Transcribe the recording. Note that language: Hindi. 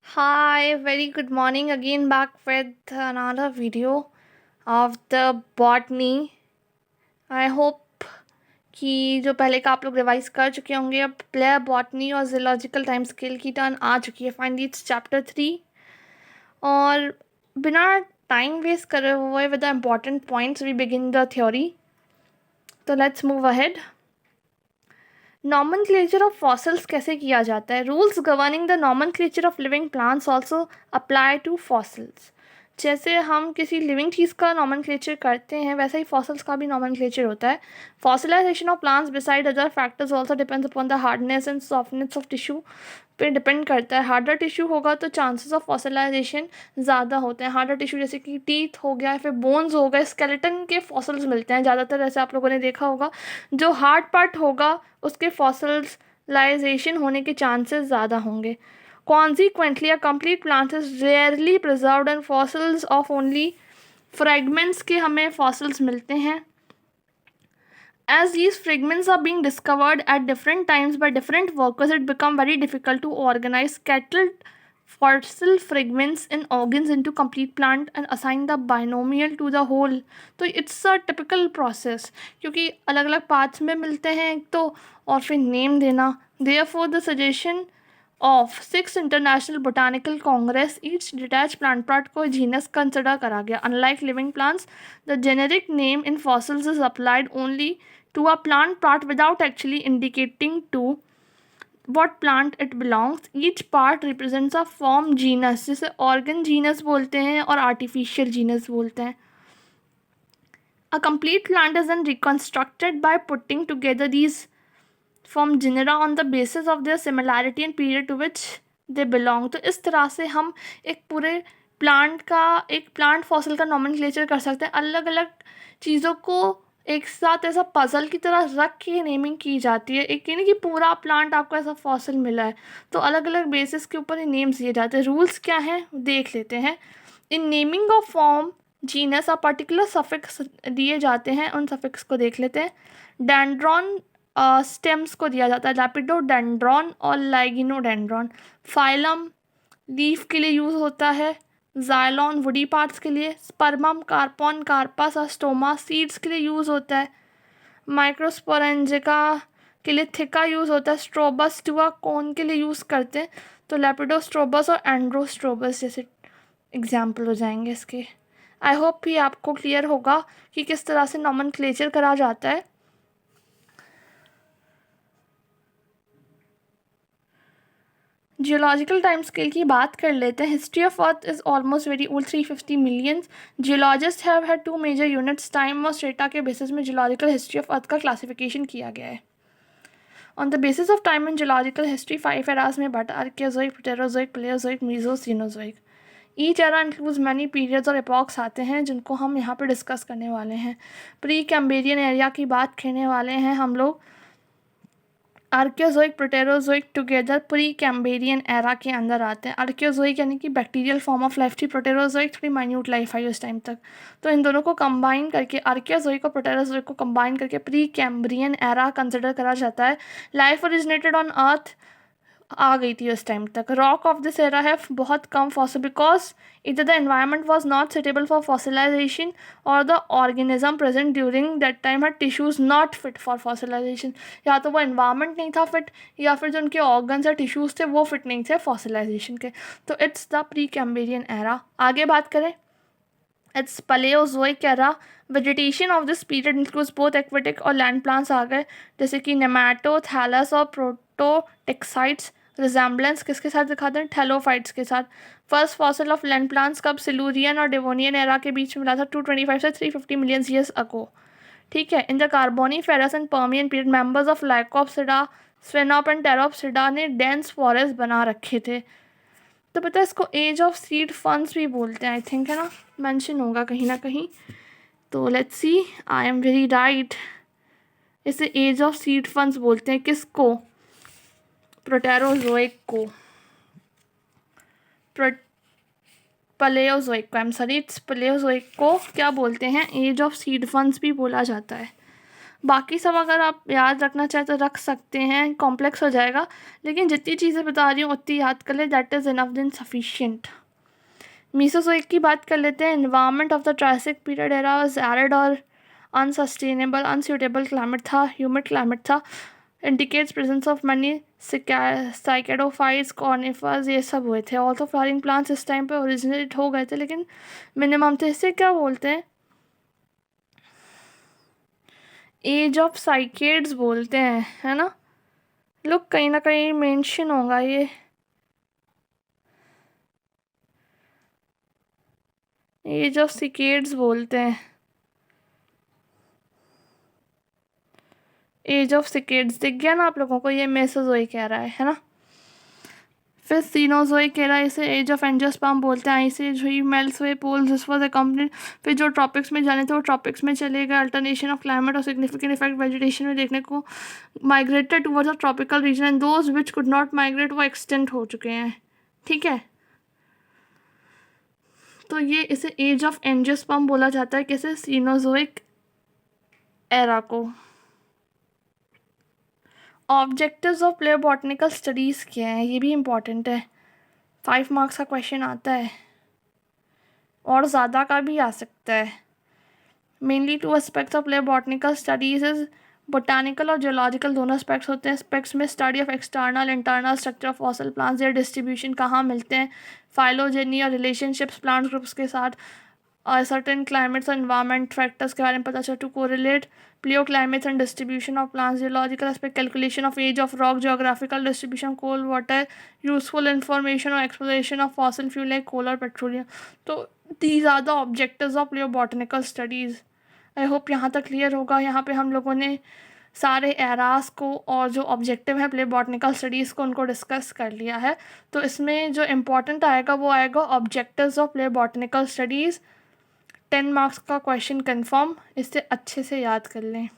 Hi, very good morning again, back with another video of the botany. I hope कि जो पहले का आप लोग रिवाइज कर चुके होंगे, अब प्लेयर बॉटनी और जियोलॉजिकल टाइम स्केल की टर्न आ चुकी है। फाइनली इट्स चैप्टर 3 और बिना टाइम वेस्ट करे हुए with the important points we begin the theory. तो let's move ahead. Nomenclature of fossils कैसे किया जाता है? Rules governing the nomenclature of living plants also apply to fossils. जैसे हम किसी लिविंग चीज़ का नॉमनक्लेचर करते हैं, वैसे ही फॉसिल्स का भी नॉमनक्लेचर होता है। Fossilisation of plants beside other factors also depends upon the hardness and softness of tissue पे डिपेंड करता है। हार्डर टिश्यू होगा तो चांसेस ऑफ फॉसिलाइजेशन ज़्यादा होते हैं। हार्डर टिश्यू जैसे कि टीथ हो गया, फिर बोन्स हो गए, स्केलेटन के फॉसिल्स मिलते हैं ज़्यादातर, ऐसे आप लोगों ने देखा होगा। जो हार्ड पार्ट होगा उसके फॉसिलाइजेशन होने के चांसेस ज़्यादा होंगे। Consequently, a complete plant is rarely preserved and fossils of only fragments के हमें fossils मिलते हैं। As these fragments are being discovered at different times by different workers, it becomes very difficult to organize scattered fossil fragments and organs into complete plant and assign the binomial to the whole. तो it's a typical process क्योंकि अलग अलग पार्ट्स में मिलते हैं एक तो, और फिर नेम देना। Therefore, the suggestion of 6 International Botanical Congress each detached plant part को genus consider करा गया। Unlike living plants, the generic name in fossils is applied only to a plant part without actually indicating to what plant it belongs. Each part represents a form genus, जिसे organ genus बोलते हैं और artificial genus बोलते हैं। A complete plant is then reconstructed by putting together these form genera on the basis of their similarity and period to which they belong। तो इस तरह से हम एक पूरे प्लांट फॉसिल का नॉमेनक्लेचर कर सकते हैं। अलग अलग चीज़ों को एक साथ ऐसा पजल की तरह रख के नेमिंग की जाती है। एक नहीं कि पूरा प्लांट आपको ऐसा फॉसिल मिला है, तो अलग अलग बेसिस के ऊपर ये नेम्स दिए जाते हैं। रूल्स क्या हैं देख लेते हैं। इन नेमिंग ऑफ फॉर्म जीनस और पर्टिकुलर सफिक्स दिए जाते हैं, उन सफिक्स को देख लेते हैं। डेंड्रॉन स्टेम्स को दिया जाता है, लेपिडोडेंड्रॉन और लाइगिनोडेंड्रॉन। फाइलम लीफ के लिए यूज़ होता है। जाइलॉन वुडी पार्ट्स के लिए। स्पर्मम कार्पॉन कार्पस और स्टोमा सीड्स के लिए यूज़ होता है। माइक्रोस्पोरेंजिका के लिए थिका यूज़ होता है। स्ट्रोबस टुआ कोन के लिए यूज़ करते हैं। तो लेपिडोस्ट्रोबस और एंड्रोस्ट्रोबस जैसे एग्जाम्पल हो जाएंगे इसके। आई होप ये आपको क्लियर होगा कि किस तरह से नॉमेनक्लेचर करा जाता है। जियोलॉजिकल टाइम स्केल की बात कर लेते हैं। History of earth is almost very old, 350 millions. Geologists have had 2 major units, time और स्ट्रेटा के बेसिस में जियोलॉजिकल हिस्ट्री ऑफ अर्थ का क्लासिफिकेशन किया गया है। On the basis of time in geological history 5 eras में बटा: Archeozoic, Proterozoic, Paleozoic, Mesozoic Cenozoic. Each era includes many periods और एपॉक्स आते हैं जिनको हम यहाँ पर डिस्कस करने वाले हैं। प्री कैम्ब्रियन एरिया की बात करने वाले हैं हम लोग। Archeozoic Proterozoic together Precambrian era के अंदर आते हैं। आर्कियोजोइक यानी कि बैक्टीरियल फॉर्म ऑफ लाइफ थी, प्रोटेरोजोइक थोड़ी माइन्यूट लाइफ आई उस टाइम तक। तो इन दोनों को कंबाइन करके, आर्कियोजोइक और प्रोटेरोजोइक को कंबाइन करके प्री कैम्ब्रियन एरा कंसिडर करा जाता है। लाइफ ओरिजिनेटेड ऑन अर्थ आ गई थी उस टाइम तक। रॉक ऑफ दिस एरा है बहुत कम फॉसिल बिकॉज इधर the environment was not suitable for fossilization और the organism present during that time had tissues not fit for fossilization. या तो वो एनवायरनमेंट नहीं था फिट, या फिर जो उनके ऑर्गन्स या टिश्यूज थे वो फिट नहीं थे फॉसिलाइजेशन के। तो it's the Precambrian era. आगे बात करें, it's Paleozoic era. Vegetation of this period includes both aquatic और लैंड प्लांट्स आ गए, जैसे कि नेमाटोथैलस और प्रोटोटेक्साइट्स। रिजेंबलेंस किसके साथ दिखाते हैं? थैलोफाइट्स के साथ। First fossil of land plants कब? सिलूरियन और डेवोनियन एरा के बीच में मिला था, 225 से 350 मिलियन ईयर्स अगो। ठीक है। In the Carboniferous and Permian period members of Lycopsida, Sphenopsida and Pteropsida ने डेंस फॉरेस्ट बना रखे थे। तो पता है इसको एज ऑफ सीड फंड्स भी बोलते हैं, आई थिंक, है ना, मेंशन होगा कहीं ना कहीं। तो let's see, I am very right. इसे एज ऑफ सीड फंड्स बोलते हैं। किसको? प्रोटेरोजोइक को, पलेओजोइक को, इट्स पलेओजोइक को क्या बोलते हैं? एज ऑफ सीड फंड्स भी बोला जाता है। बाकी सब अगर आप याद रखना चाहें तो रख सकते हैं, कॉम्प्लेक्स हो जाएगा, लेकिन जितनी चीज़ें बता रही हूँ उतनी याद कर ले, that is enough than sufficient. Mesozoic की बात कर लेते हैं। Environment of the Triassic period era was arid और अनसस्टेनेबल, अनसूटेबल क्लाइमेट था, ह्यूमिड क्लाइमेट था, इंडिकेट्स प्रेजेंस ऑफ मनी साइकेडोफाइट्स, कॉर्निफर्स, ये सब हुए थे। ऑल्सो फ्लावरिंग प्लांट्स इस टाइम पे ओरिजिनेट हो गए थे, लेकिन मिनिमम थे। इससे क्या बोलते हैं, एज ऑफ साइकेड्स बोलते हैं, है ना। लोग कहीं ना कहीं मेंशन होगा ये, एज ऑफ सिकेड्स बोलते हैं, एज ऑफ सिकेड्स। दिख गया ना आप लोगों को, ये मेसोजोइक कह रहा है ना। फिर सीनोजोइक कह रहा है, इसे एज ऑफ एंजियोस्पर्म बोलते हैं। आइस एज हुई, मेल्ट्स हुए पोल्स, दिस वाज अकम्पनीड। फिर जो ट्रॉपिक्स में जाने थे वो ट्रॉपिक्स में चले गए। अल्टरनेशन ऑफ क्लाइमेट और सिग्निफिकेंट इफेक्ट वेजिटेशन में देखने को migrated towards a tropical region and those which could not migrate वो एक्सटेंट हो चुके हैं, ठीक है। तो ये इसे एज ऑफ एंजियोस्पर्म बोला जाता है, कैसे, सीनोजोइक एरा को। ऑब्जेक्टिव्स ऑफ प्लेबॉटनिकल स्टडीज़ क्या हैं, ये भी इम्पॉर्टेंट है, 5 मार्क्स का क्वेश्चन आता है और ज़्यादा का भी आ सकता है। Mainly 2 aspects of palaeobotanical studies is botanical और जियोलॉजिकल, दोनों एस्पेक्ट्स होते हैं। एस्पेक्ट्स में study of external internal structure of fossil plants, या डिस्ट्रीब्यूशन कहाँ मिलते हैं, फाइलोजेनी और रिलेशनशिप्स प्लांट ग्रुप्स के साथ, और सर्टेन क्लाइमेट्स और इन्वायरमेंट फैक्टर्स के बारे में पता चला। To correlate palaeoclimates and distribution of plants, geological aspect, calculation of age of rock, geographical distribution, coal water, useful information और exploration of fossil fuel like coal और पेट्रोलियम। तो these are the objectives of palaeobotanical studies. I hope यहाँ तक क्लियर होगा। यहाँ पे हम लोगों ने सारे एरास को और जो ऑब्जेक्टिव है प्लेबॉटनिकल स्टडीज़ को, उनको डिस्कस कर लिया है। तो इसमें जो इम्पोर्टेंट आएगा वो आएगा objectives of palaeobotanical studies. 10 marks का क्वेश्चन कंफर्म, इससे अच्छे से याद कर लें।